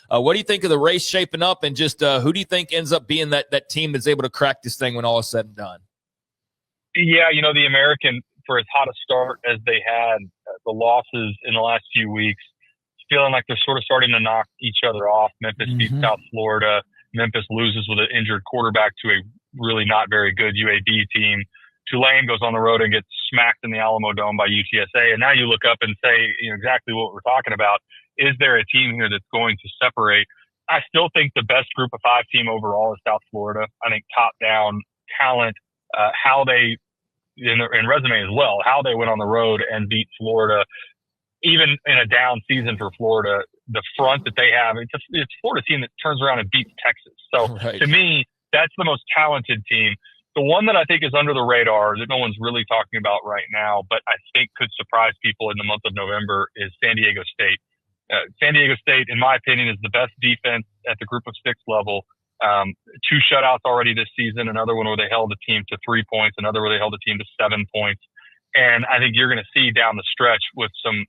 What do you think of the race shaping up, and just who do you think ends up being that team that's able to crack this thing when all is said and done? Yeah, the American, for as hot a start as they had, the losses in the last few weeks, feeling like they're sort of starting to knock each other off. Memphis beats South Florida. Memphis loses with an injured quarterback to a really not very good UAB team. Tulane goes on the road and gets smacked in the Alamo Dome by UTSA. And now you look up and say, exactly what we're talking about. Is there a team here that's going to separate? I still think the best group of 5 team overall is South Florida. I think top down talent, how they, in resume as well, how they went on the road and beat Florida, even in a down season for Florida, the front that they have, it's a Florida team that turns around and beats Texas. So to me, that's the most talented team. The one that I think is under the radar that no one's really talking about right now, but I think could surprise people in the month of November, is San Diego State. San Diego State, in my opinion, is the best defense at the group of 6 level. 2 shutouts already this season, another one where they held the team to 3 points, another where they held the team to 7 points. And I think you're going to see down the stretch with some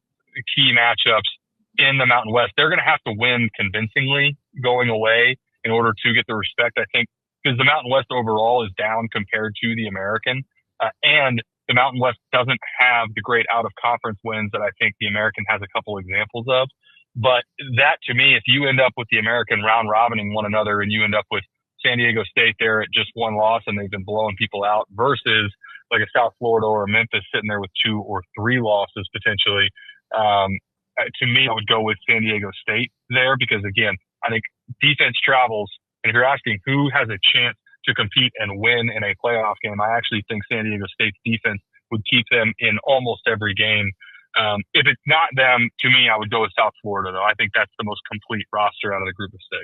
key matchups in the Mountain West, they're going to have to win convincingly going away in order to get the respect, I think, because the Mountain West overall is down compared to the American. And the Mountain West doesn't have the great out-of-conference wins that I think the American has a couple examples of. But that, to me, if you end up with the American round-robining one another and you end up with San Diego State there at just 1 loss and they've been blowing people out versus like a South Florida or a Memphis sitting there with 2 or 3 losses potentially, to me, I would go with San Diego State there because, again, I think defense travels. And if you're asking who has a chance to compete and win in a playoff game, I actually think San Diego State's defense would keep them in almost every game. If it's not them, to me, I would go with South Florida, though. I think that's the most complete roster out of the group of 6.